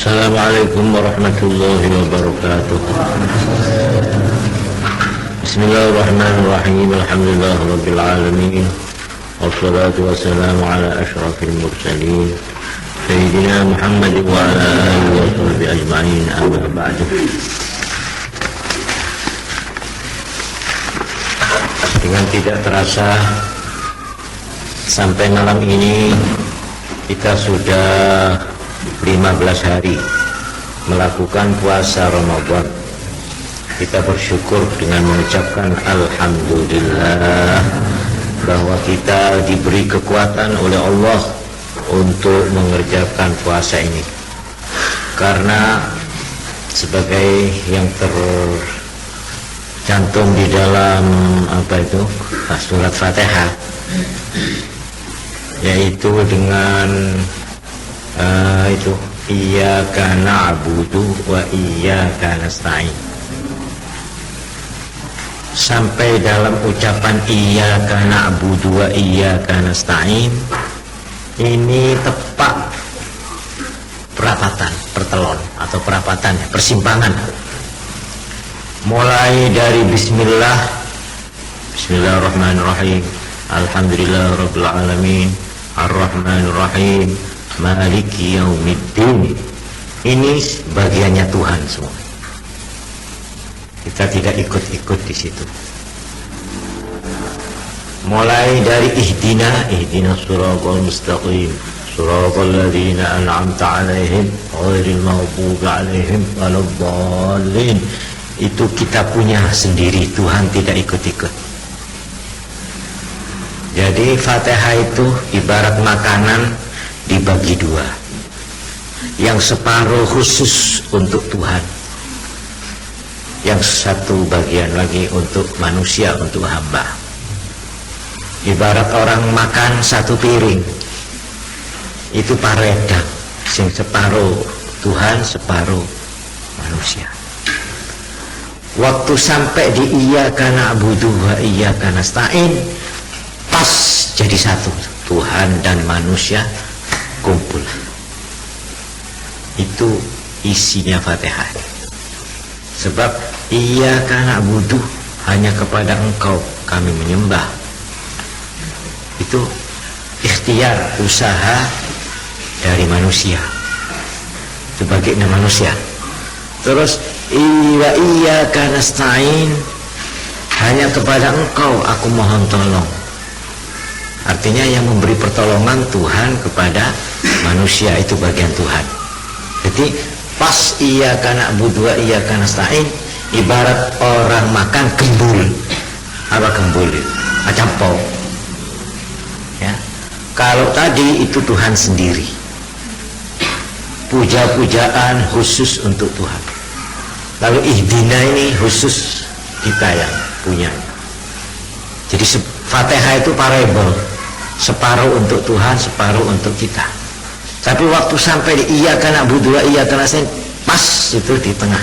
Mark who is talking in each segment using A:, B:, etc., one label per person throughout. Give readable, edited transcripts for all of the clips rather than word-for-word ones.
A: Assalamualaikum warahmatullahi wabarakatuh. Bismillahirrahmanirrahim. Alhamdulillahirabbil alamin. Wassalatu wassalamu ala asyrafil mursalin sayyidina Muhammad wa ala alihi wa sahbihi ajma'in. Amma ba'du. Dengan tidak terasa sampai malam ini kita sudah 15 hari melakukan puasa Ramadan. Kita bersyukur dengan mengucapkan alhamdulillah bahwa kita diberi kekuatan oleh Allah untuk mengerjakan puasa ini. Karena sebagai yang tercantum di dalam surat Fatihah, yaitu dengan iyyaka na'budu wa iyyaka nasta'in. Sampai dalam ucapan iyyaka na'budu wa iyyaka nasta'in ini tepat perapatan, pertelon atau perapatan, persimpangan. Mulai dari Bismillahirrahmanirrahim, alhamdulillahirabbil alamin, arrahmanirrahim, maliki yaumiddin. Ini bagiannya Tuhan semua. Kita tidak ikut-ikut di situ. Mulai dari ihdinas siratal mustaqim, siratal ladzina an'amta 'alaihim ghairil maghdubi 'alaihim waladdallin. Itu kita punya sendiri, Tuhan tidak ikut-ikut. Jadi Fatihah itu ibarat makanan dibagi dua. Yang separuh khusus untuk Tuhan, yang satu bagian lagi untuk manusia, untuk hamba. Ibarat orang makan satu piring, itu paredang, sing separuh Tuhan, separuh manusia. Waktu sampai di iyyaka na'budu wa iyyaka nasta'in, pas jadi satu, Tuhan dan manusia kumpul. Itu isinya Fatihah. Sebab iyyaka na'budu, hanya kepada Engkau kami menyembah. Itu ikhtiar, usaha dari manusia, sebagai manusia. Terus iyyaka nasta'in, hanya kepada Engkau aku mohon tolong. Artinya yang memberi pertolongan Tuhan kepada manusia, itu bagian Tuhan. Jadi pas iyyaka na'budu wa iyyaka nasta'in, ibarat orang makan gembul. Apa gembul itu? Macam pau. Ya. Kalau tadi itu Tuhan sendiri, puja-pujaan khusus untuk Tuhan. Lalu ihdina ini khusus kita yang punya. Jadi Fatihah itu parabel, separuh untuk Tuhan, separuh untuk kita. Tapi waktu sampai di iyyaka na'budu wa iyyaka nasta'in, pas itu di tengah.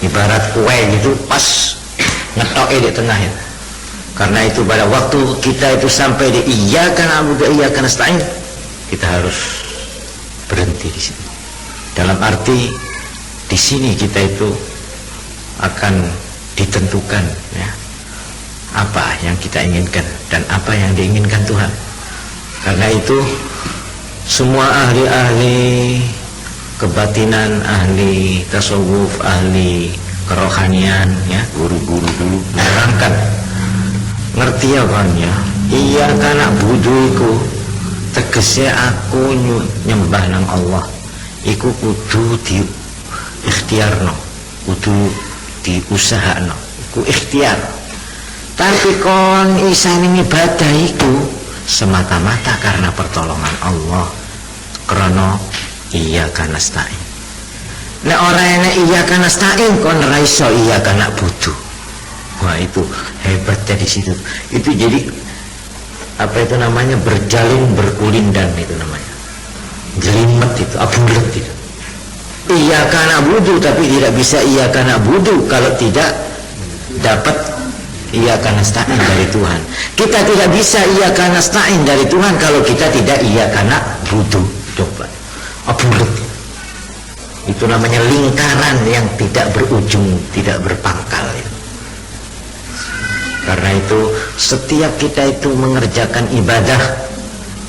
A: Ibarat kue gitu, pas ngetoknya di tengah ya. Karena itu pada waktu kita itu sampai di iyyaka na'budu wa iyyaka nasta'in, kita harus berhenti di sini. Dalam arti di sini kita itu akan ditentukan ya, apa yang kita inginkan dan apa yang diinginkan Tuhan. Karena itu semua ahli-ahli kebatinan, ahli tasawuf, ahli kerohanian ya, guru-guru dulu menerangkan, ngerti ya kan ya, iyyaka na'budu iku tegese aku nyembah nang Allah iku kudu di ikhtiarno, kudu diusahakno, iku ikhtiar. Tapi kon isane ibadah iku semata-mata karena pertolongan Allah, karena iyyaka nasta'in. Nek ora enek iyyaka nasta'in kon ora iso iyyaka na'budu. Wah, itu hebatnya di situ. Itu jadi apa itu namanya, berjalin berkulindan, itu namanya jelimet, itu abulet itu. Iyyaka na'budu, tapi tidak bisa iyyaka na'budu kalau tidak dapat iyyaka nasta'in dari Tuhan. Kita tidak bisa iyyaka nasta'in dari Tuhan kalau kita tidak iyyaka na'budu. Coba abulet. Itu namanya lingkaran yang tidak berujung, tidak berpangkal. Karena itu setiap kita itu mengerjakan ibadah,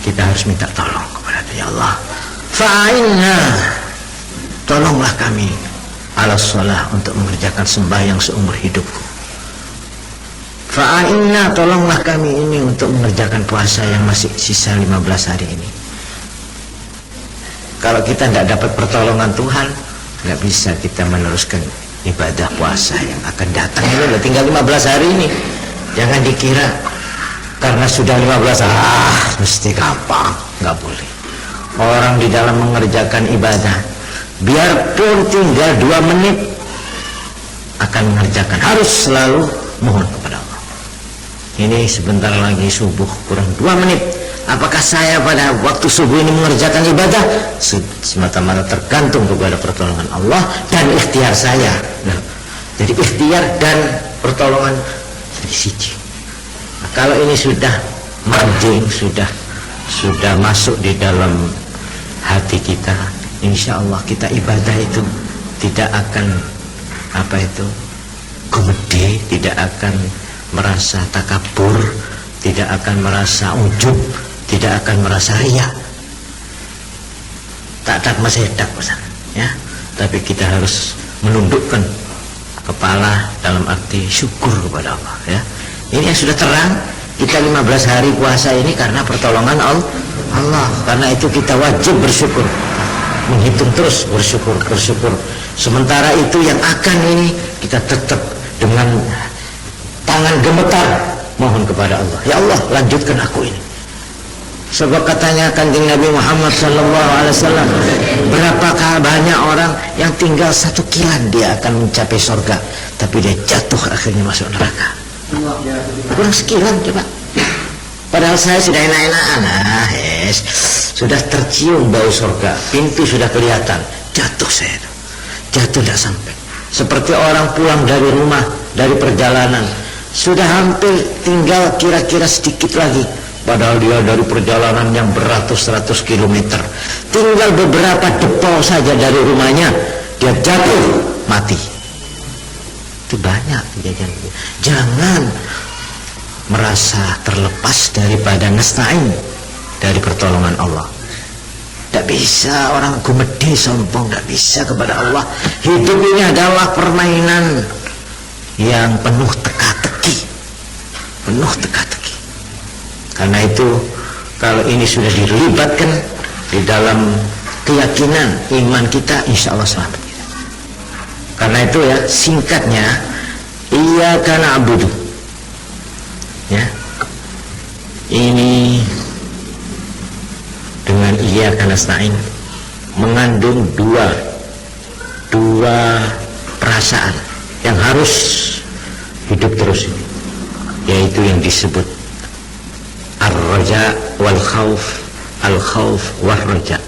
A: kita harus minta tolong kepada Ya Allah, fa'inna, tolonglah kami ala shalah untuk mengerjakan sembahyang seumur hidupku. Fa'inna, tolonglah kami ini untuk mengerjakan puasa yang masih sisa 15 hari ini. Kalau kita tidak dapat pertolongan Tuhan, nggak bisa kita meneruskan ibadah puasa yang akan datang. Ini udah tinggal 15 hari ini. Jangan dikira karena sudah 15 mesti gampang. Nggak boleh. Orang di dalam mengerjakan ibadah, biarpun tinggal 2 menit, akan mengerjakan, harus selalu mohon kepada Allah. Ini sebentar lagi subuh, kurang 2 menit. Apakah saya pada waktu subuh ini mengerjakan ibadah? Semata-mata tergantung kepada pertolongan Allah dan ikhtiar saya. Nah, jadi ikhtiar dan pertolongan jadi siji. Nah, kalau ini sudah mancing, sudah masuk di dalam hati kita, insya Allah kita ibadah itu tidak akan gumede, tidak akan merasa takabur, tidak akan merasa ujub, tidak akan merasa riya. Tak masih tak pesan, ya. Tapi kita harus menundukkan kepala dalam arti syukur kepada Allah, ya. Ini yang sudah terang, kita 15 hari puasa ini karena pertolongan Allah. Karena itu kita wajib bersyukur, menghitung terus bersyukur. Sementara itu yang akan ini kita tetap dengan tangan gemetar mohon kepada Allah, ya Allah, lanjutkan aku ini. Sebab katanya Kanjeng Nabi Muhammad SAW, berapakah banyak orang yang tinggal 1 kilan dia akan mencapai surga, tapi dia jatuh akhirnya masuk neraka. Kurang sekilan coba. Padahal saya sudah enak-enakan, sudah tercium bau surga, pintu sudah kelihatan, jatuh saya, jatuh tidak sampai. Seperti orang pulang dari rumah, dari perjalanan, sudah hampir tinggal kira-kira sedikit lagi, padahal dia dari perjalanan yang beratus-ratus kilometer, tinggal beberapa depol saja dari rumahnya, dia jatuh mati. Itu banyak kejadian. Jangan merasa terlepas daripada nasta'in, dari pertolongan Allah. Tidak bisa orang gumede sombong, tidak bisa kepada Allah. Hidup ini adalah permainan yang penuh teka-teki. Karena itu kalau ini sudah dilibatkan di dalam keyakinan iman kita, insya Allah selamat kita. Karena itu ya, singkatnya, iyyaka na'budu, ya, ini dengan iyyaka nasta'in mengandung dua perasaan yang harus hidup terus ini, yaitu yang disebut ar-raja wal khauf, al-khauf wal raja.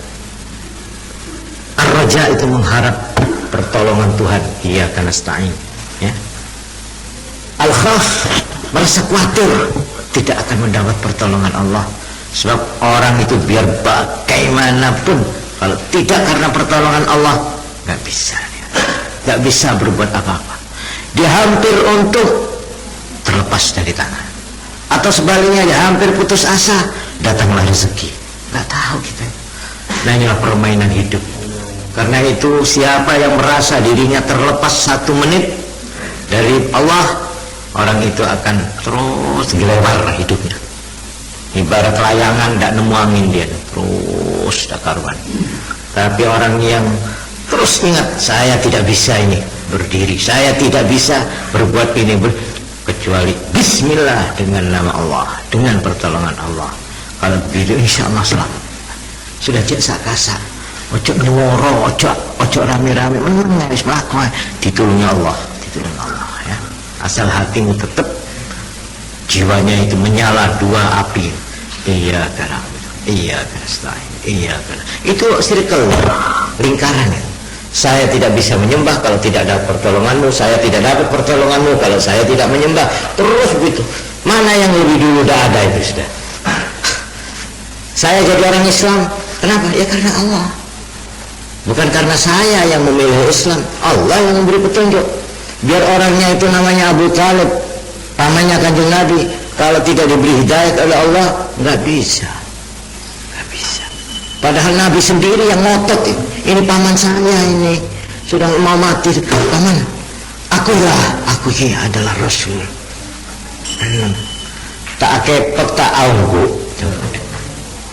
A: Ar-raja itu mengharap pertolongan Tuhan, iyyaka nasta'in, ya. Al-khauf merasa khawatir tidak akan mendapat pertolongan Allah. Sebab orang itu biar bagaimanapun, kalau tidak karena pertolongan Allah, nggak bisa berbuat apa-apa. Dia hampir untuk terlepas dari tangan, atau sebaliknya dia hampir putus asa, datanglah rezeki. Nggak tahu kita. Nah, inilah permainan hidup. Karena itu siapa yang merasa dirinya terlepas 1 menit dari Allah, orang itu akan terus gelewar hidupnya. Ibarat layangan tidak nemu angin, dia terus tak karuan. Tapi orang yang terus ingat, saya tidak bisa ini berdiri, saya tidak bisa berbuat ini kecuali bismillah, dengan nama Allah, dengan pertolongan Allah. Kalau begitu insya Allah selamat. Sudah jasa kasar, ojo nyeworo, ojo rame-rame, menangis melakukan, ditolongnya Allah, ya. Asal hatimu tetap, jiwanya itu menyala 2 api. Iya karena itu circle, lingkaran ya. Saya tidak bisa menyembah kalau tidak ada pertolonganmu, saya tidak dapat pertolonganmu kalau saya tidak menyembah, terus begitu. Mana yang lebih dulu dah ada itu sudah. Saya jadi orang Islam, kenapa? Ya karena Allah. Bukan karena saya yang memilih Islam, Allah yang memberi petunjuk. Biar orangnya itu namanya Abu Talib, pamannya Kanjeng Nabi, kalau tidak diberi hidayah oleh Allah, nggak bisa. Padahal Nabi sendiri yang ngotot, ini paman saya ini sudah mau mati. Paman, aku ini adalah Rasul. Tak kepek tak augu.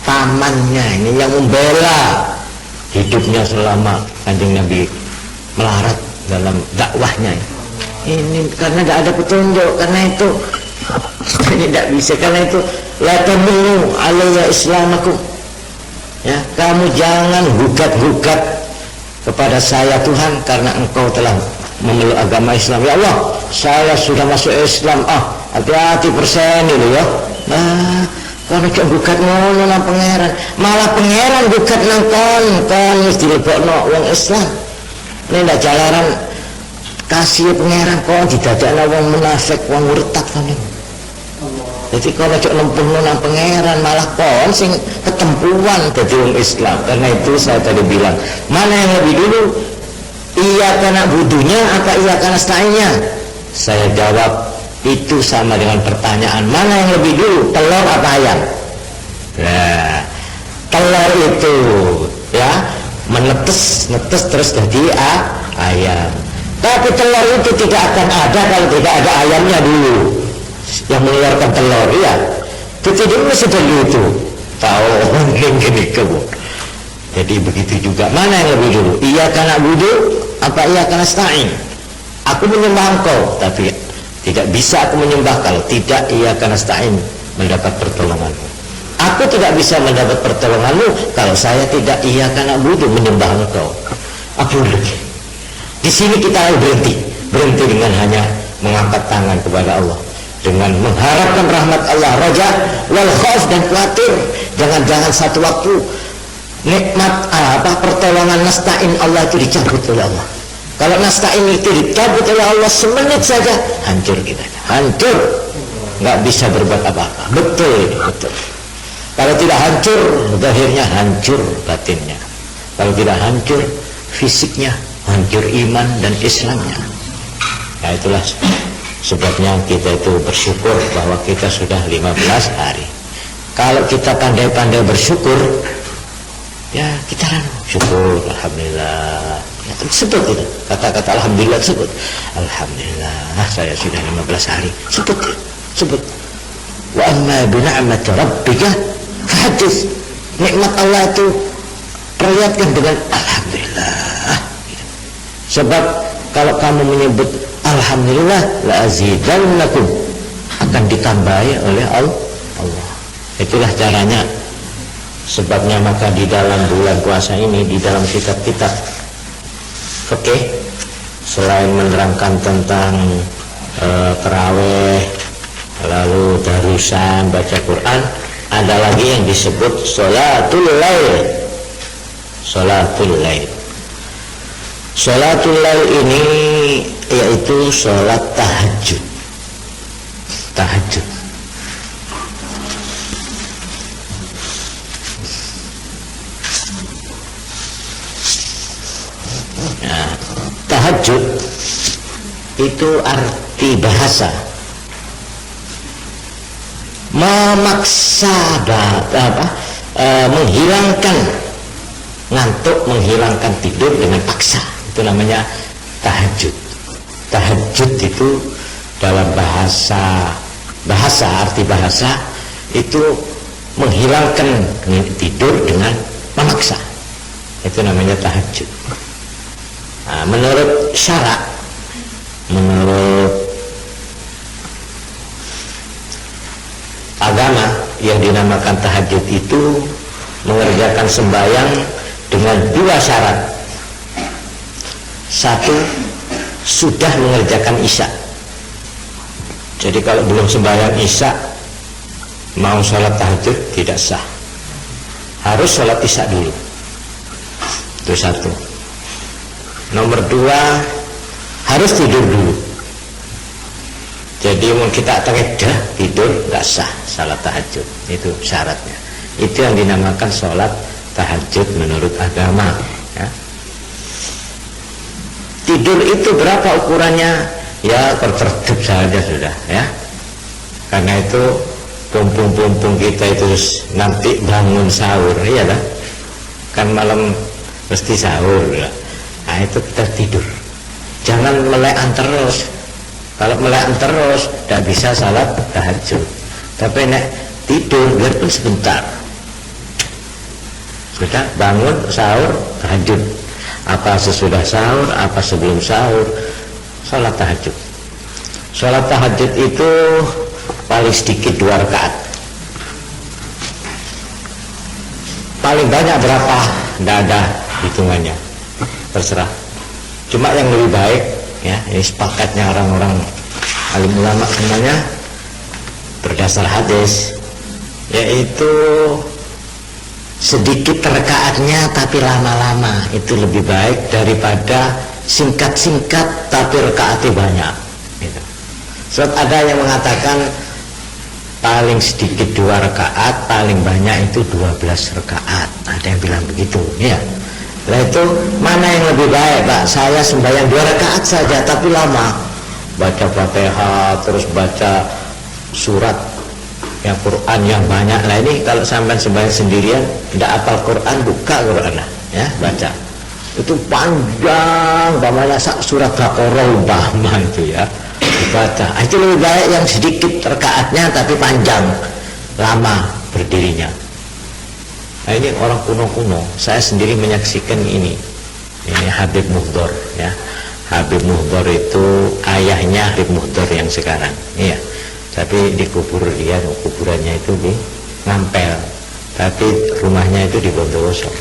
A: Pamannya ini yang membela hidupnya selama Kanjeng Nabi melarat dalam dakwahnya. Ini karena tidak ada petunjuk, karena itu ini tidak bisa, karena itu la tamnu alayya islamakum. Ya, kamu jangan gugat-gugat kepada saya Tuhan karena engkau telah memeluk agama Islam. Ya Allah, saya sudah masuk Islam. Hati-hati persen ini ya. Nah, kalau cok gugat ngono nang pangeran, malah pangeran gugat nang kon wis dilebokno wong Islam. Ini ndak jalaran kasih pangeran kon didadakno wong munafik, wong murtad kon iki. Jadi kalau cok nempuhno nang pangeran malah kon sing ketempuan dadi wong Islam. Karena itu saya tadi bilang, mana yang lebih dulu? Iya karena budunya apa iya karena nasta'innya? Saya jawab, itu sama dengan pertanyaan, mana yang lebih dulu, telur apa ayam? Nah, telur itu ya menetes terus jadi ayam. Tapi telur itu tidak akan ada kalau tidak ada ayamnya dulu yang mengeluarkan telur. Ya, ketidaknya sudah itu tahu gini kebo. Jadi begitu juga, mana yang lebih dulu? Iya karena budu apa iya karena nasta'in? Aku menyembah engkau, tapi tidak bisa aku menyembah kalau tidak iya karena nasta'in mendapat pertolonganmu. Aku tidak bisa mendapat pertolonganmu kalau saya tidak iya karena budu menyembah engkau. Apa lagi? Di sini kita berhenti dengan hanya mengangkat tangan kepada Allah, dengan mengharapkan rahmat Allah, raja wal khauf, dan khawatir jangan satu waktu nikmat pertolongan nasta'in Allah itu dicabut oleh Allah. Kalau nasta'in itu dicabut oleh Allah semenit saja hancur kita, hancur, nggak bisa berbuat apa-apa. Betul. Kalau tidak hancur, zahirnya hancur batinnya. Kalau tidak hancur fisiknya, hancur iman dan Islamnya. Nah itulah sebabnya kita itu bersyukur bahwa kita sudah 15 hari. Kalau kita pandai-pandai bersyukur, ya kita syukur, alhamdulillah. Ya, sebut itu kata-kata alhamdulillah, sebut alhamdulillah saya sudah 15 hari. Sebut. Wa amma bi ni'mati rabbika fahaddits. Nikmat Allah itu perlihatkan dengan alhamdulillah. Sebab kalau kamu menyebut alhamdulillah la azidannakum, akan ditambahi oleh Allah. Itulah caranya. Sebabnya maka di dalam bulan puasa ini, di dalam kitab-kitab fikih, selain menerangkan tentang tarawih, lalu darusan, baca Quran, ada lagi yang disebut sholatul lail. Sholatul lail ini yaitu sholat tahajud. Tahajud itu arti bahasa memaksa menghilangkan ngantuk, menghilangkan tidur dengan paksa. Itu namanya tahajud. Tahajud itu dalam bahasa arti bahasa itu menghilangkan tidur dengan memaksa. Itu namanya tahajud. Nah, menurut syarak, menurut agama, yang dinamakan tahajud itu mengerjakan sembahyang dengan 2 syarat. 1, sudah mengerjakan isya. Jadi kalau belum sembahyang isya mau sholat tahajud tidak sah, harus sholat isya dulu. Itu 1. Nomor 2, harus tidur dulu. Jadi mau kita dah tidur nggak sah salat tahajud. Itu syaratnya. Itu yang dinamakan sholat tahajud menurut agama. Ya. Tidur itu berapa ukurannya? Ya tertib saja sudah ya. Karena itu pumpung kita itu nanti bangun sahur, iya lah. Kan malam mesti sahur lah. Nah itu kita tidur. Jangan melekan terus. Kalau melekan terus tidak bisa salat tahajud. Tapi nek tidur biarpun sebentar. Sudah bangun sahur tahajud. Apa sesudah sahur, apa sebelum sahur, salat tahajud. Salat tahajud itu paling sedikit 2 rakaat. Paling banyak berapa? Tidak ada hitungannya, terserah. Cuma yang lebih baik ya, ini sepakatnya orang-orang alim ulama semuanya berdasar hadis, yaitu sedikit rakaatnya tapi lama-lama itu lebih baik daripada singkat-singkat tapi rakaatnya banyak gitu. Sebab ada yang mengatakan paling sedikit 2 rakaat, paling banyak itu 12 rakaat. Ada yang bilang begitu ya. Nah itu mana yang lebih baik Pak? Saya sembahyang 2 rakaat saja tapi lama, baca Fatihah terus baca surat yang Quran yang banyak. Nah ini kalau sampai sembahyang sendirian tidak hafal Quran, buka Quran ya, baca itu panjang, umpamanya surat Baqarah umpama itu ya dibaca. Itu lebih baik yang sedikit rakaatnya tapi panjang, lama berdirinya. Nah ini orang kuno-kuno, saya sendiri menyaksikan ini Habib Muhdor ya. Habib Muhdor itu ayahnya Habib Muhdor yang sekarang iya. Tapi dikubur dia, kuburannya itu di Ngampel, tapi rumahnya itu di Bondowoso.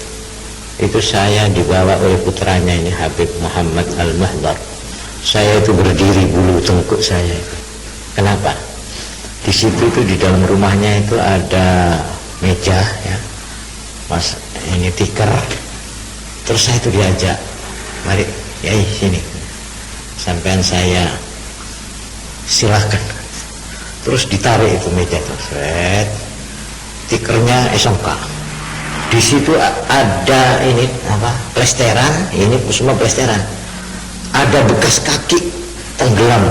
A: Itu saya dibawa oleh putranya ini Habib Muhammad Al-Mahdar. Saya itu berdiri, bulu tengkuk saya itu. Kenapa? Di situ itu di dalam rumahnya itu ada meja ya, mas ini tikar. Terus saya itu diajak, mari ya sini, sampean saya silahkan. Terus ditarik itu meja itu, tikernya SMK. Di situ ada ini apa? Plesteran, ini semua plesteran. Ada bekas kaki tenggelam.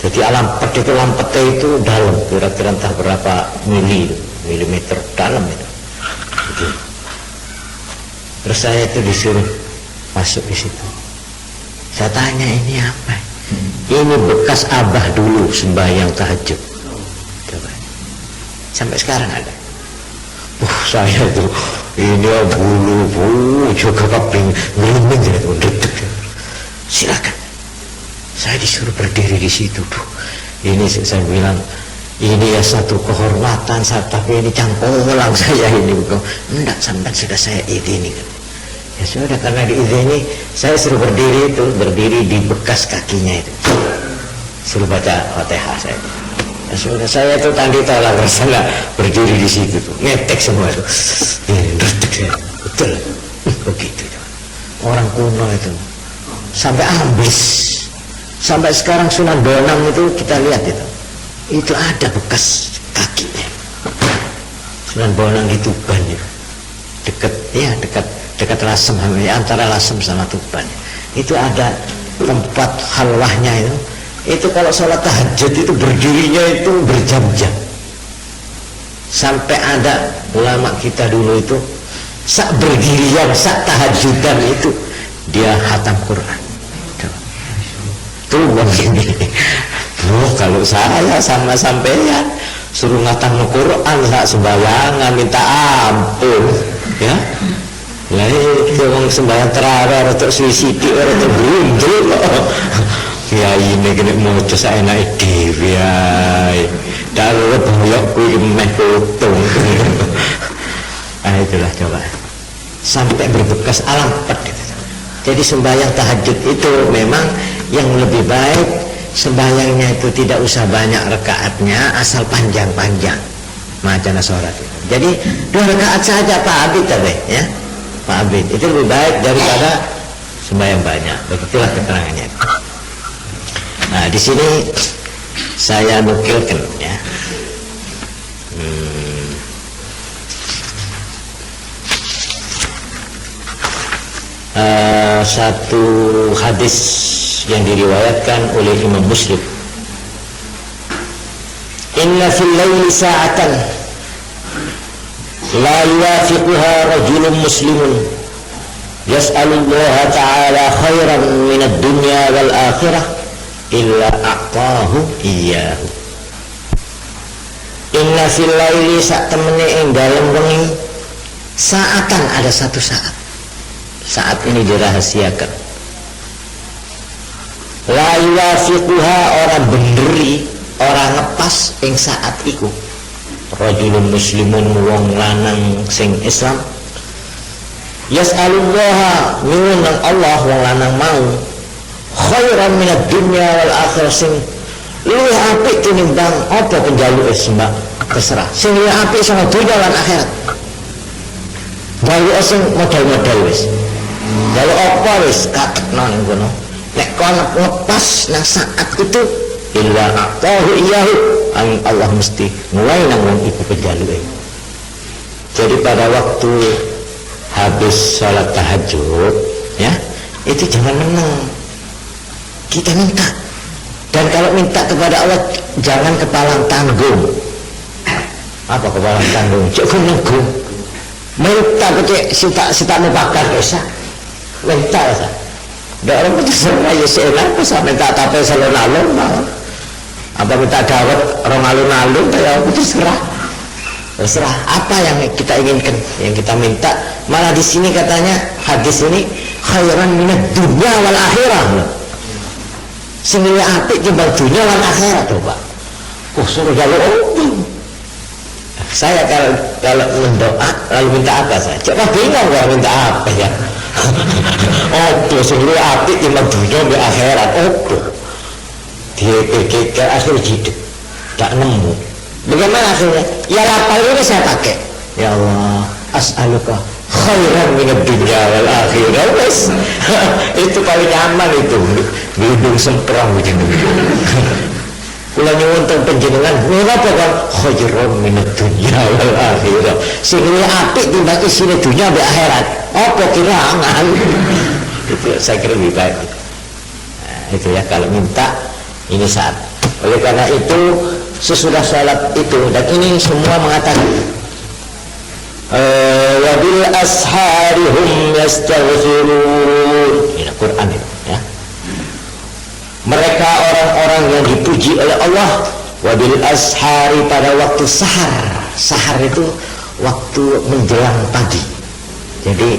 A: Jadi lampet itu dalam, kira-kira entah berapa milimeter dalam itu. Gitu. Terus saya itu disuruh masuk di situ. Saya tanya ini apa? Ini bekas abah dulu sembahyang tahajud. Coba. Sampai sekarang ada. Saya tuh ini bulu juga keping ngelinding gitu. Silakan. Saya disuruh berdiri di situ tuh. Ini saya bilang ini ya satu kehormatan, tapi ini cangkolang saya ini bukan. Enggak, sampai sudah saya izini. Ya sudah, karena diizini saya suruh berdiri di bekas kakinya itu, suruh baca Fatihah saya. Ya sudah, saya itu tadi tolak rasanya berdiri di situ tuh, ngetek semua itu, betul, begitu. Orang kuno itu sampai ambis, sampai sekarang Sunan Bonang itu kita lihat itu ada bekas kakinya. Sunan Bonang di Tuban itu, dekat Lasem, antara Lasem sama Tuban itu ada tempat halwahnya itu kalau sholat tahajud itu berdirinya itu berjam-jam. Sampai ada ulama kita dulu itu sak berdirian, sak tahajudan itu dia khatam Quran tuh begini. Kalau saya sama sampean suruh ngatam Quran sak sembayangan minta ampun ya. Lah itu orang sembahyang terawih atau suicide atau berundul ya ini kena moco saya naik diri ya dalam boyokku meh potong. Itulah coba sampai berbekas alam pet. Jadi sembahyang tahajud itu memang yang lebih baik sembahyangnya itu tidak usah banyak rakaatnya, asal panjang-panjang macam sholat itu. Jadi 2 rakaat saja Pak Abid tadi ya. Pak Abid itu lebih baik daripada sembahyang banyak. Begitulah keterangannya. Nah di sini saya nukilkan ya. satu hadis yang diriwayatkan oleh Imam Muslim. Inna fil laili sa'atan la yuwafiquha rajulun muslimun yas'alullaha ta'ala khairan minad dunya wal akhirah illa a'tahu iyyahu. Inna fil laili sak temene ing dalem wengi saatan, ada satu saat. Saat ini dirahasiakan. La yuwafiquha, orang benderi, orang ngepas ing saat iku. Rajulun muslimun, wong lanang sing Islam. Yas'alullaha, nyuwun nang Allah wong lanang mau khairan minad dunya wal akhirah, sing luwih apik tinimbang apa penjaluke sembah terserah. Sing luwih apik sama dunya lan akhirat. Jaluke sing modal-modal wis. Jaluk apa wis katekno ning kono. Nek kono ngepas nang saat itu illa a'tahu iyyahu, Allah mesti mulai nang wong iku penjaluke. Jadi pada waktu habis sholat tahajud ya, itu jangan menang, kita minta. Dan kalau minta kepada Allah jangan kepalang tanggung. Apa kepalang tanggung? Cukup nanggung. Minta kecik sita mubakar bisa. Minta lah. Dak orang itu semua ya senak bisa minta tapi salon-alun. Apa minta dawet orang alun-alun ya itu serah. Terserah apa yang kita inginkan, yang kita minta. Malah di sini katanya hadis ini khairan minad dunya wal akhirah. Sing luwih apik timbang dunya lan akhirat lho, Pak. Suruh jaluk saya kalau mendoa lalu minta apa saya? Coba bingung kalau minta apa ya. Sing luwih apik timbang dunya lan akhirat. Dia pikir akhir hidup tak nemu. Bagaimana akhirnya? Ya lapal ini saya pakai. Ya Allah, as'aluka khairan minad dunya wal akhirah. Wes. Itu paling nyaman itu. Lindung semprong begini. Kula nyuwun teng panjenengan, menapa kan khairan minad dunya wal akhirah. Sing luwih apik timbang isine dunya mbek akhirat. Apa kirangan? Itu saya kira lebih baik. Nah, itu ya kalau minta ini saat. Oleh karena itu sesudah sholat itu, dan ini semua mengatakan wabil asharihum yastaghfirun. Ini Quran itu ya. Mereka orang-orang yang dipuji oleh Allah wabil ashari pada waktu sahar. Sahar itu waktu menjelang pagi. Jadi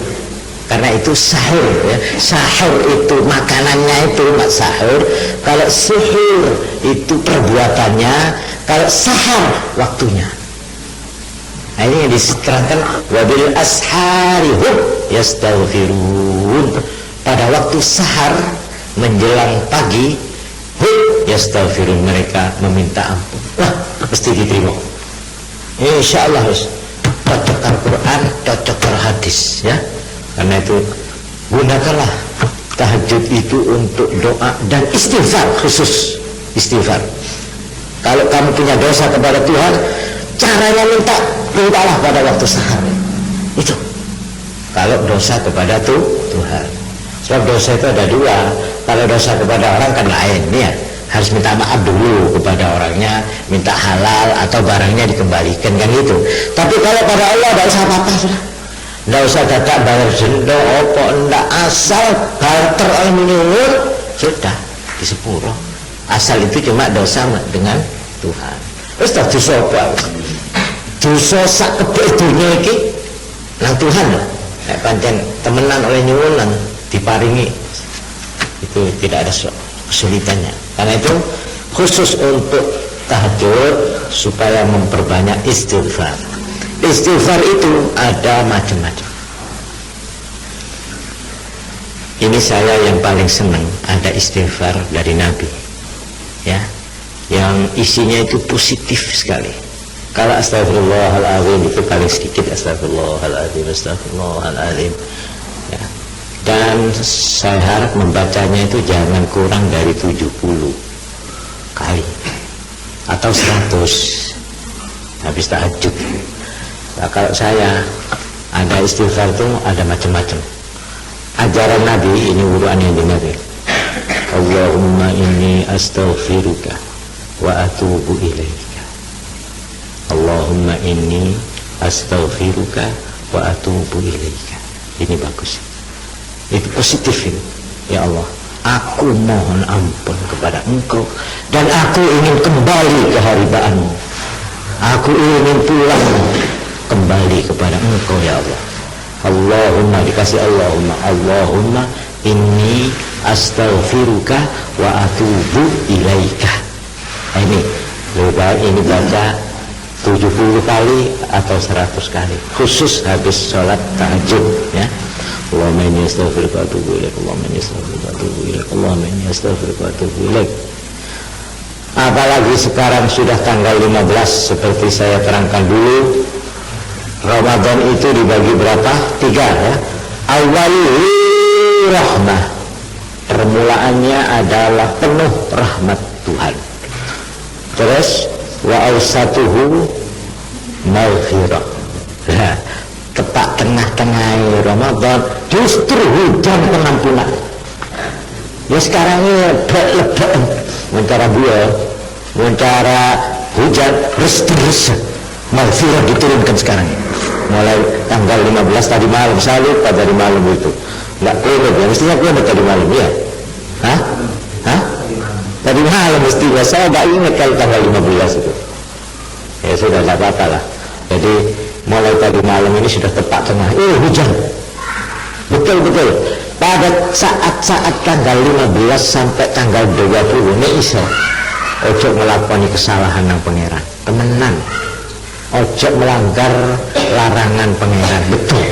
A: karena itu sahur ya. Sahur itu makanannya itu sahur. Kalau suhur itu perbuatannya. Kalau sahar waktunya. Nah ini yang diterangkan wabil asharihum yastaghfirun. Pada waktu sahar menjelang pagi yastaghfirun, mereka meminta ampun. Wah, pasti diterima. Insyaallah cocok Al-Quran, cocok hadis ya. Karena itu gunakanlah tahajud itu untuk doa dan istighfar, khusus istighfar. Kalau kamu punya dosa kepada Tuhan, caranya mintalah pada waktu sahar. Itu kalau dosa kepada Tuhan. Sebab dosa itu ada dua. Kalau dosa kepada orang kan lain ya, harus minta maaf dulu kepada orangnya, minta halal atau barangnya dikembalikan kan gitu. Tapi kalau pada Allah tidak usah apa-apa sudah. Tidak usah datang bayar denda apa ndak, asal barter nyuwun sudah di sepuro. Asal itu cuma dosa dengan Tuhan. Terus tak dosa apa? Dosa sak kebek dunia iki nang Tuhan lho. Nek pancen temenan oleh nyuwun lan diparingi itu tidak ada kesulitannya. Karena itu khusus untuk tahajud supaya memperbanyak istighfar. Istighfar itu ada macam-macam. Ini saya yang paling senang ada istighfar dari Nabi ya, yang isinya itu positif sekali. Kalau astagfirullahaladzim itu paling sedikit, astagfirullahaladzim, astagfirullahaladzim ya. Dan saya harap membacanya itu jangan kurang dari 70 kali atau 100 habis tahajud. Nah, kalau saya ada istighfar itu ada macam-macam. ajaran Nabi, ini wudu'an yang Nabi. Allahumma inni astaghfiruka wa atubu ilaika. Allahumma inni astaghfiruka wa atubu ilaika. Ini bagus, itu positif ini. Ya Allah, aku mohon ampun kepada Engkau dan aku ingin kembali ke haribaanmu. Aku ingin pulang kembali kepada Engkau ya Allah. Allahumma, dikasih Allahumma, Allahumma inni astaghfiruka wa atubu ilaika. Ini lebih baik ini baca 70 kali atau 100 kali, khusus habis sholat tahajud ya. Allahumma inni astaghfiruka wa atubu ilaik, Allahumma inni astaghfiruka wa atubu ilaik, Allahumma inni astaghfiruka wa atubu ilaik. Apalagi sekarang sudah tanggal 15, seperti saya terangkan dulu, Ramadan itu dibagi berapa? 3 ya. Awwaluhu rahmah, permulaannya adalah penuh rahmat Tuhan. Terus wa awsatuhu maghfirah. Nah, tepat tengah-tengah Ramadan justru hujan pengampunan. Ya sekarang ini lebek-lebek mentara buah, mentara hujan res-res. Maghfirah diturunkan sekarang ini. Mulai tanggal 15 tadi malam, selalu pada hari malam itu. Enggak kulit ya, mestinya kulit tadi malam ya. Hah? Hah? Tadi malam mestinya, saya enggak ingat kalau tanggal 15 itu. Ya sudah, enggak apa-apa lah. Jadi mulai tadi malam ini sudah tepat tengah. Hujan. Betul-betul. Pada saat-saat tanggal 15 sampai tanggal 20 ini iso. Ojo melakoni kesalahan yang pangeran. Temenan. Ojo melanggar larangan pangeran. Betul.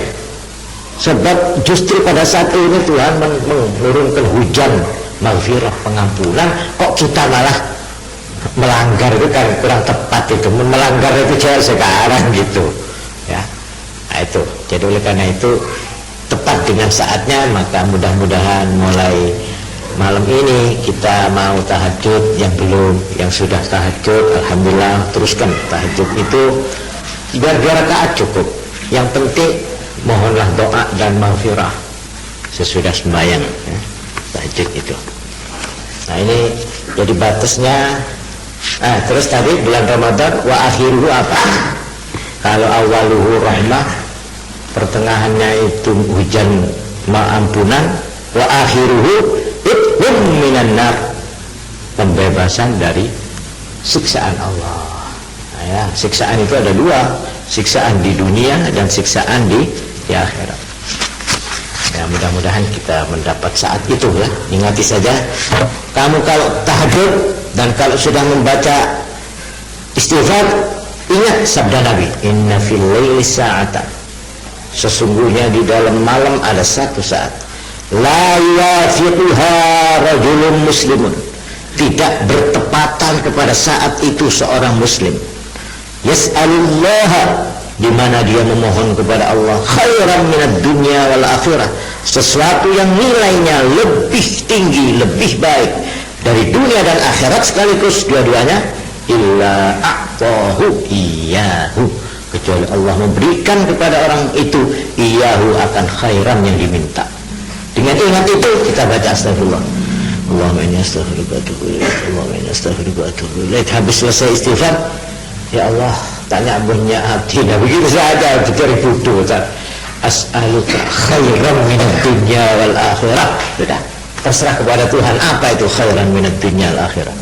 A: Sebab justru pada saat ini Tuhan menurunkan hujan maghfirah, pengampunan, kok kita malah melanggar. Itu kan kurang tepat itu. Melanggar itu sekarang gitu ya. Nah itu, jadi oleh karena itu tepat dengan saatnya, maka mudah-mudahan mulai malam ini kita mau tahajud, yang belum, yang sudah tahajud, alhamdulillah teruskan tahajud itu biar 2 rakaat cukup. Yang penting mohonlah doa dan maghfirah sesudah sembahyang ya, tahajud itu. Nah ini jadi batasnya. Terus tadi bulan Ramadan wa akhiruhu apa? Kalau awaluhu rahmah, pertengahannya itu hujan ampunan, wa akhiruhu itqun minan nar, pembebasan dari siksaan Allah. Nah, ya, siksaan itu ada 2, siksaan di dunia dan siksaan di akhirat. Ya, mudah-mudahan kita mendapat saat itu ya. Ingati saja, kamu kalau tahajud dan kalau sudah membaca istighfar, ingat sabda Nabi, inna fil laili sa'atan, sesungguhnya di dalam malam ada satu saat, la yafiquha rajulun muslimun, tidak bertepatan kepada saat itu seorang muslim, yas'alullaha, di mana dia memohon kepada Allah, khairan minad dunya wal akhirah, sesuatu yang nilainya lebih tinggi, lebih baik dari dunia dan akhirat sekaligus dua-duanya, illa a'tahu iyahu, kecuali Allah memberikan kepada orang itu iyahu, akan khairan yang diminta. Dengan ingat itu kita baca astagfirullah, Allahumma inni astaghfiruka wa atubu ilaik, Allahumma inni astaghfiruka wa atubu ilaik. Habis selesai istighfar, ya Allah, tanya punya hati, nah begitu saja, dicari bodoh. As'aluka khairan minad dunya wal akhirah. Sudah, terserah kepada Tuhan apa itu khairan minad dunya wal akhirah.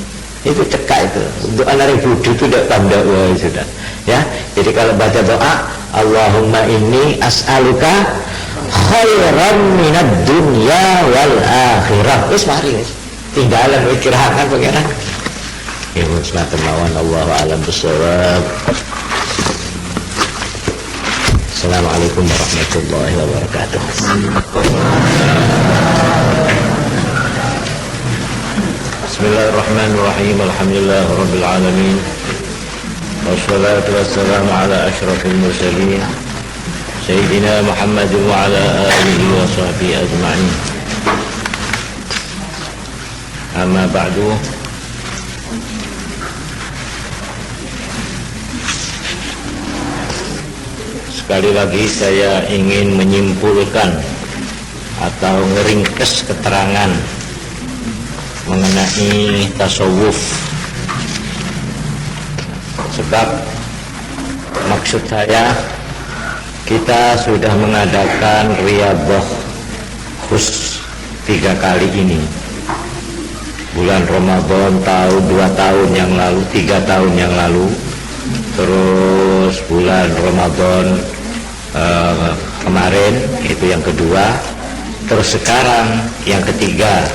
A: Itu cekak itu. Untuk anak bodoh itu tidak tanda sudah. Ya, jadi kalau baca doa, Allahumma inni as'aluka khairan minad dunya wal akhirah. Wis mari wis. Tinggalan istirahat pangeran. Ya, sematan lawan Allahu a'lam bissawab. Assalamualaikum warahmatullahi wabarakatuh. Bismillahirrahmanirrahim. Alhamdulillah rabbil alamin. Wassalatu wassalamu ala asyrafil mursalin Sayyidina Muhammad wa ala alihi wa sahbihi ajma'in. Amma ba'du. Sekali lagi saya ingin menyimpulkan atau ngeringkes keterangan mengenai tasawuf. Sebab maksud saya, kita sudah mengadakan riyadhah khusus 3 kali ini. Bulan Ramadan tahun 2 tahun yang lalu, 3 tahun yang lalu, terus bulan Ramadan kemarin itu yang kedua, terus sekarang yang ketiga.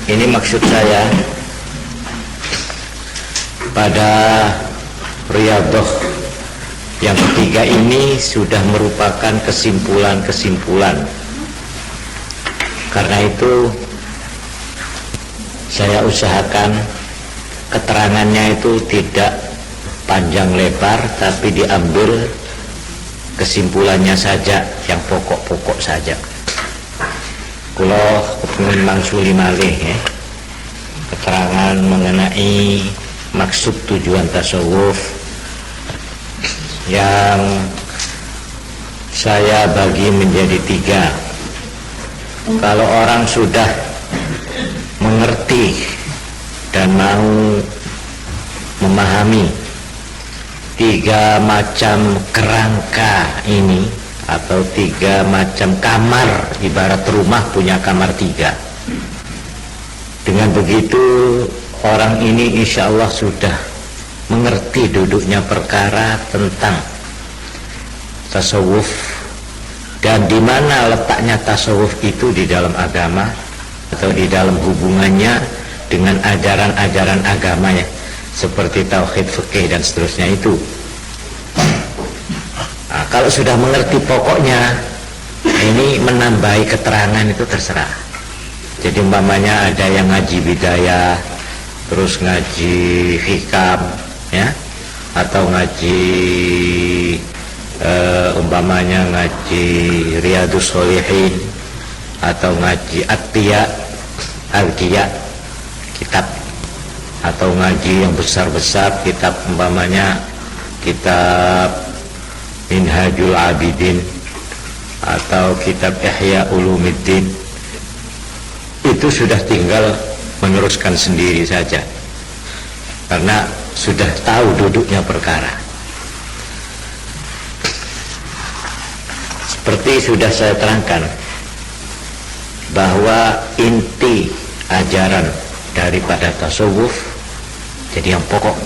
A: Ini maksud saya, pada riyadhah yang ketiga ini sudah merupakan kesimpulan-kesimpulan. Karena itu saya usahakan keterangannya itu tidak panjang lebar, tapi diambil kesimpulannya saja, yang pokok-pokok saja. Kalau kepingin mangsuli malih ya, keterangan mengenai maksud tujuan tasawuf, yang saya bagi menjadi 3. Kalau orang sudah mengerti dan mau memahami 3 macam kerangka ini, atau 3 macam kamar, ibarat rumah punya kamar 3. Dengan begitu orang ini insya Allah sudah mengerti duduknya perkara tentang tasawuf, dan di mana letaknya tasawuf itu di dalam agama, atau di dalam hubungannya dengan ajaran-ajaran agamanya seperti tauhid, fikih dan seterusnya itu. Nah, kalau sudah mengerti pokoknya, ini menambahi keterangan itu terserah. Jadi umpamanya ada yang ngaji bidayah, terus ngaji hikam ya, atau ngaji umpamanya ngaji Riyadhus Shalihin, atau ngaji Al-Qiya kitab, atau ngaji yang besar-besar kitab, umpamanya kitab Minhajul Abidin atau kitab Ihya Ulumuddin, itu sudah tinggal meneruskan sendiri saja, karena sudah tahu duduknya perkara. Seperti sudah saya terangkan, bahwa inti ajaran daripada tasawuf, jadi yang pokok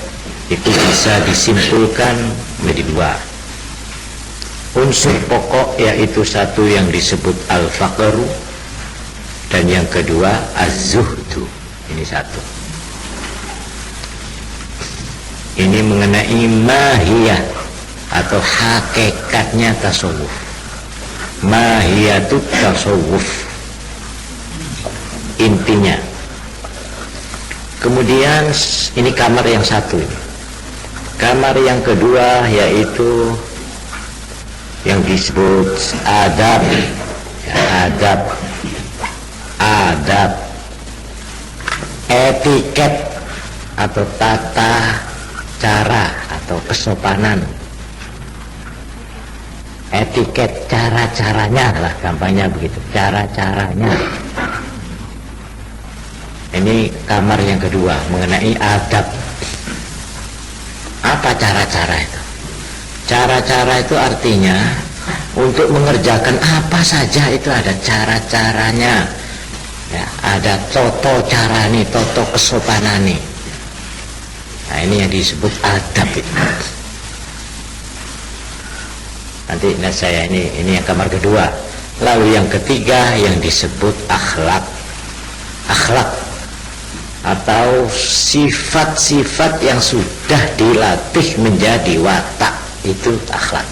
A: itu bisa disimpulkan menjadi 2 unsur pokok, yaitu satu yang disebut al-faqru, dan yang kedua az-zuhdu. Ini satu. Ini mengenai mahiyah atau hakikatnya tasawuf, mahiyatut tasawuf, intinya. Kemudian ini kamar yang satu. Kamar yang kedua yaitu yang disebut adab, adab, etiket atau tata cara atau kesopanan. Etiket, cara-caranya lah, gampangnya begitu, cara-caranya. Ini kamar yang kedua mengenai adab. Apa cara-cara itu? Cara-cara itu artinya untuk mengerjakan apa saja itu ada cara-caranya ya, ada toto carane, toto kesopanane. Nah, ini yang disebut adab itu. Nanti saya ini yang kamar kedua. Lalu yang ketiga yang disebut akhlak. Akhlak atau sifat-sifat yang sudah dilatih menjadi watak, itu akhlak.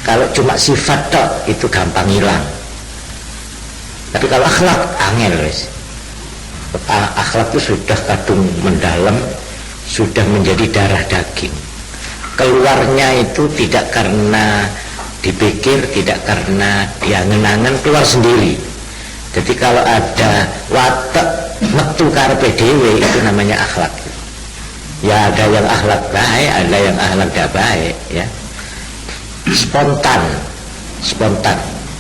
A: Kalau cuma sifat tok itu gampang hilang. Tapi kalau akhlak angel wis. Akhlak itu sudah kadung mendalam, sudah menjadi darah daging. Keluarnya itu tidak karena dipikir, tidak karena diangen-angen, keluar sendiri. Jadi kalau ada watak metu karepe dhewe, itu namanya akhlak. Ya ada yang akhlak baik, ada yang akhlak tidak baik ya. Spontan.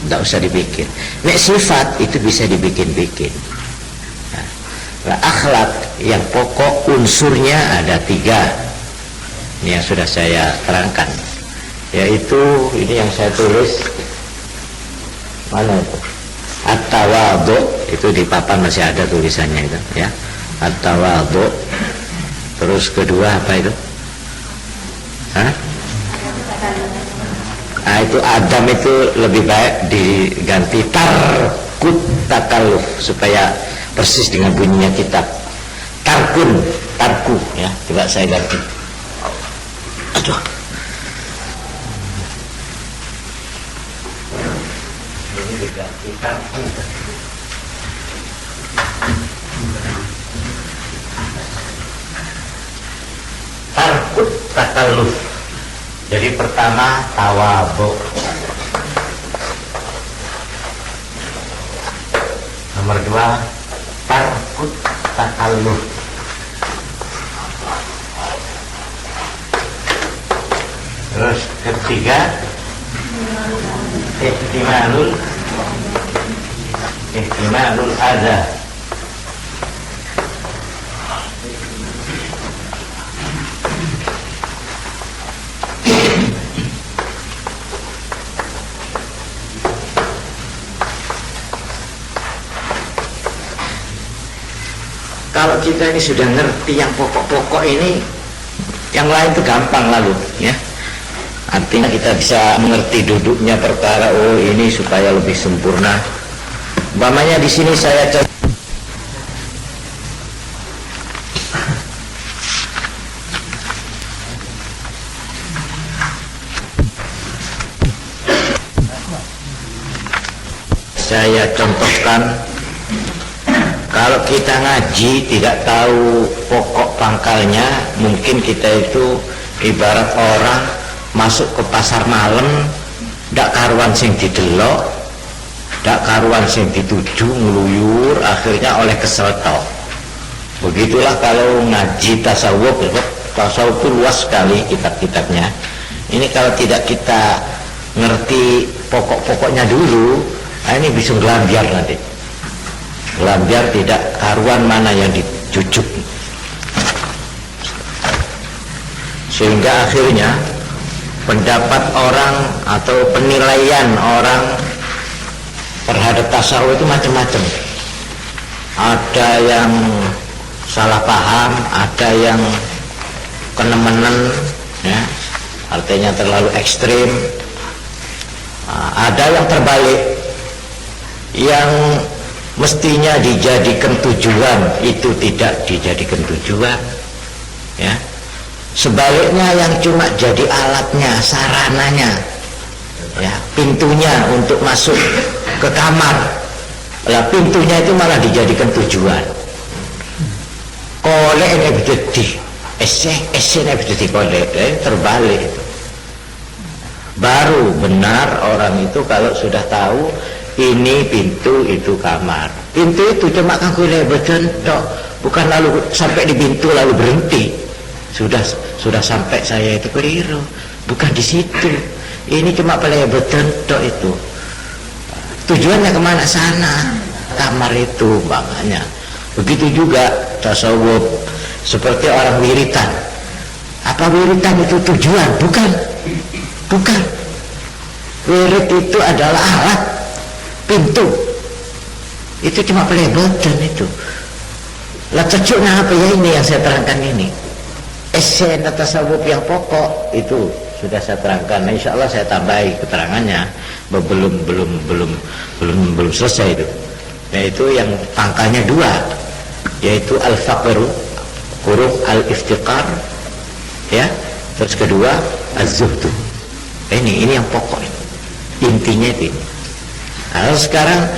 A: tidak usah dibikin. Nek sifat itu bisa dibikin-bikin. Nah, akhlak yang pokok unsurnya ada 3. Ini yang sudah saya terangkan, yaitu ini yang saya tulis. Mana itu? At-tawadhu, itu di papan masih ada tulisannya itu, ya. At-tawadhu. Terus kedua apa itu? Hah? Nah, itu Adam itu lebih baik diganti tarkut takalluf supaya persis dengan bunyinya kitab. Tarku, ya. Coba saya ganti. Aduh. Ini diganti tarku. Tarkut takalluf. Jadi pertama tawadhu. Nomor 2 tarkut takalluf. Terus ketiga ihtimalul adha. Kalau kita ini sudah ngerti yang pokok-pokok ini, yang lain itu gampang lalu, ya. Artinya kita bisa mengerti duduknya perkara. Oh, ini supaya lebih sempurna. Umpamanya di sini saya contohkan. Kalau kita ngaji tidak tahu pokok pangkalnya, mungkin kita itu ibarat orang masuk ke pasar malam, ndak karuan sing didelok, ndak karuan sing dituju, ngeluyur, akhirnya oleh kesel tok. Begitulah kalau ngaji tasawuf. Tasawuf itu luas sekali kitab-kitabnya. Ini kalau tidak kita ngerti pokok-pokoknya dulu, nah ini bisa ngelambiar nanti. Ngelambiar tidak karuan mana yang dijujuk. Sehingga akhirnya pendapat orang atau penilaian orang terhadap tasawuf itu macam-macam. Ada yang salah paham, ada yang kenemenan, ya, artinya terlalu ekstrim. Ada yang terbalik, yang mestinya dijadikan tujuan itu tidak dijadikan tujuan, ya. Sebaliknya yang cuma jadi alatnya, sarananya, ya, pintunya untuk masuk ke kamar, lah pintunya itu malah dijadikan tujuan. Kolek ini bisa di ese ini bisa di kolek, terbalik itu. Baru benar orang itu kalau sudah tahu ini pintu, itu kamar. Pintu itu cuma kanggo lebeten tok, bukan lalu sampai di pintu lalu berhenti. Sudah sampai saya itu keliru, bukan di situ. Ini cuma pelebeten tok itu. Tujuannya kemana sana? Kamar itu, makanya. Begitu juga tasawuf, seperti orang wiritan. Apa wiritan itu tujuan? Bukan. Wirid itu adalah alat, pintu. Itu cuma pelebeten itu. Lah cocoknya apa ya ini yang saya terangkan ini? Esen tasawuf yang pokok itu sudah saya terangkan. Nah, insya Allah saya tambahi keterangannya. Belum selesai itu. Yaitu yang pangkalnya 2, yaitu al-faqru, huruf al-iftiqar, ya. Terus kedua az-zuhdu. Ini yang pokok, intinya itu. Nah, sekarang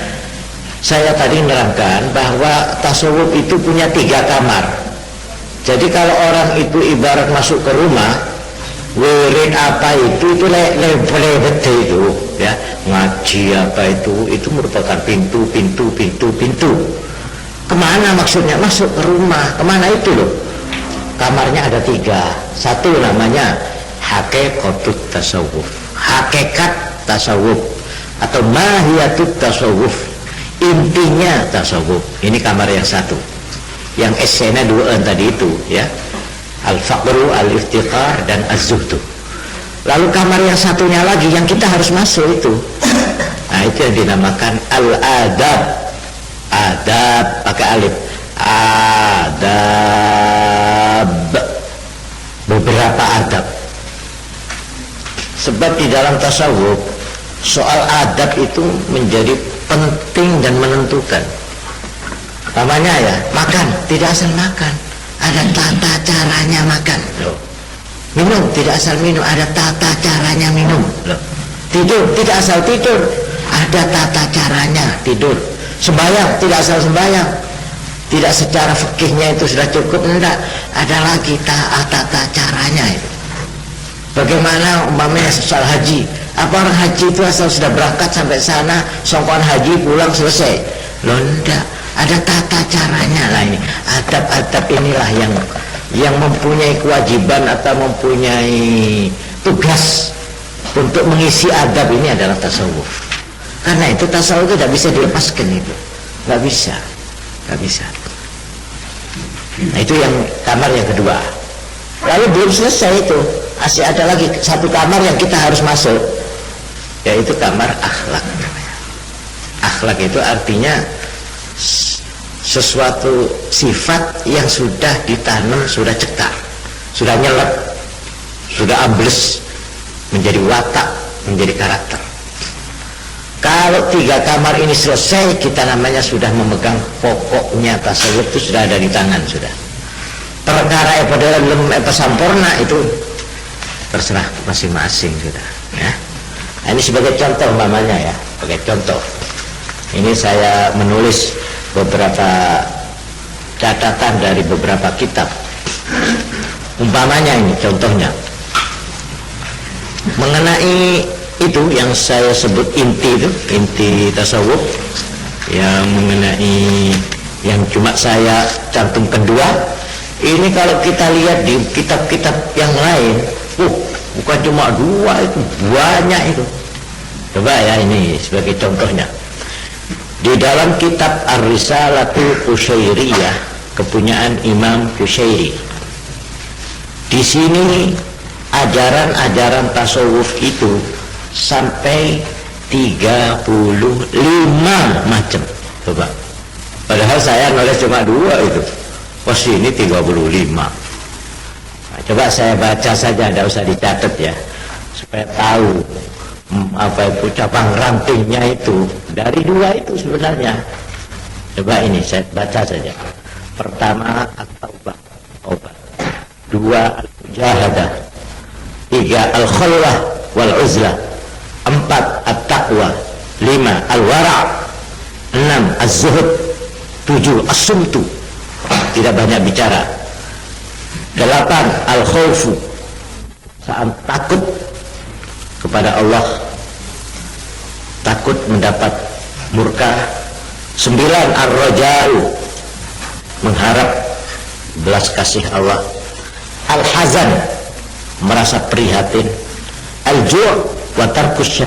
A: saya tadi menerangkan bahwa tasawuf itu punya 3 kamar. Jadi kalau orang itu ibarat masuk ke rumah, wirid apa itu lebet itu, ya, ngaji apa itu merupakan pintu. Kemana maksudnya? Masuk ke rumah. Kemana itu loh? Kamarnya ada 3. Satu namanya hakikatut tasawuf, hakikat tasawuf. atau mahiyatut tasawuf, intinya tasawuf. Ini kamar yang satu, yang esena dua tadi itu ya, al-faqru, al-iftiqar, dan az-zuhdu. Lalu kamar yang satunya lagi yang kita harus masuk itu, nah itu yang dinamakan al-adab. Adab pakai alif, adab, beberapa adab. Sebab di dalam tasawuf soal adab itu menjadi penting dan menentukan. Namanya ya, makan tidak asal makan, ada tata caranya makan. Loh. Minum tidak asal minum, ada tata caranya minum. Loh. Tidur tidak asal tidur, ada tata caranya tidur. Sembahyang tidak asal sembahyang, tidak secara fikihnya itu sudah cukup, enggak, ada lagi tata caranya itu. Bagaimana umpamanya soal haji, apa orang haji itu asal sudah berangkat sampai sana, songkon haji pulang selesai? Loh enggak, ada tata caranya lah. Ini adab-adab inilah yang mempunyai kewajiban atau mempunyai tugas untuk mengisi adab ini adalah tasawuf. Karena itu tasawuf itu tidak bisa dilepaskan, itu nggak bisa. Nah itu yang kamar yang kedua. Lalu belum selesai itu, masih ada lagi satu kamar yang kita harus masuk, yaitu kamar akhlak. Akhlak itu artinya sesuatu sifat yang sudah ditanam, sudah cekar, sudah nyelap, sudah ambles menjadi watak, menjadi karakter. Kalau tiga kamar ini selesai, kita namanya sudah memegang pokoknya tasawuf, itu sudah ada di tangan sudah. Perkara belum sampurna itu terserah masing-masing sudah. Ya. Nah, ini sebagai contoh umpamanya ya, sebagai contoh. Ini saya menulis beberapa catatan dari beberapa kitab. Umpamanya ini contohnya mengenai itu yang saya sebut inti tasawuf, yang mengenai yang cuma saya cantumkan dua. Ini kalau kita lihat di kitab-kitab yang lain, bukan cuma dua, itu banyak itu. Coba ya, ini sebagai contohnya. Di dalam kitab Ar-Risalatul Qusyairiyah, kepunyaan Imam Qusyairi, di sini ajaran-ajaran tasawuf itu sampai 35 macam. Coba, padahal saya nulis cuma dua itu, pas ini 35. Nah, coba saya baca saja, tidak usah dicatat ya, supaya tahu apa itu cabang rantingnya itu dari dua itu sebenarnya. Coba ini saya baca saja. Pertama at-taubah, taubat. Dua al-mujahadah. Tiga al-khulwah wal-uzlah. 4 at-taqwa. 5 al-wara'. 6 az-zuhud. 7 as-sumtu, tidak banyak bicara. 8 al-khawfu, saat takut kepada Allah, takut mendapat murka. 9 ar-raja'u, mengharap belas kasih Allah. Al-hazan, merasa prihatin. Al-ju' wa tarkus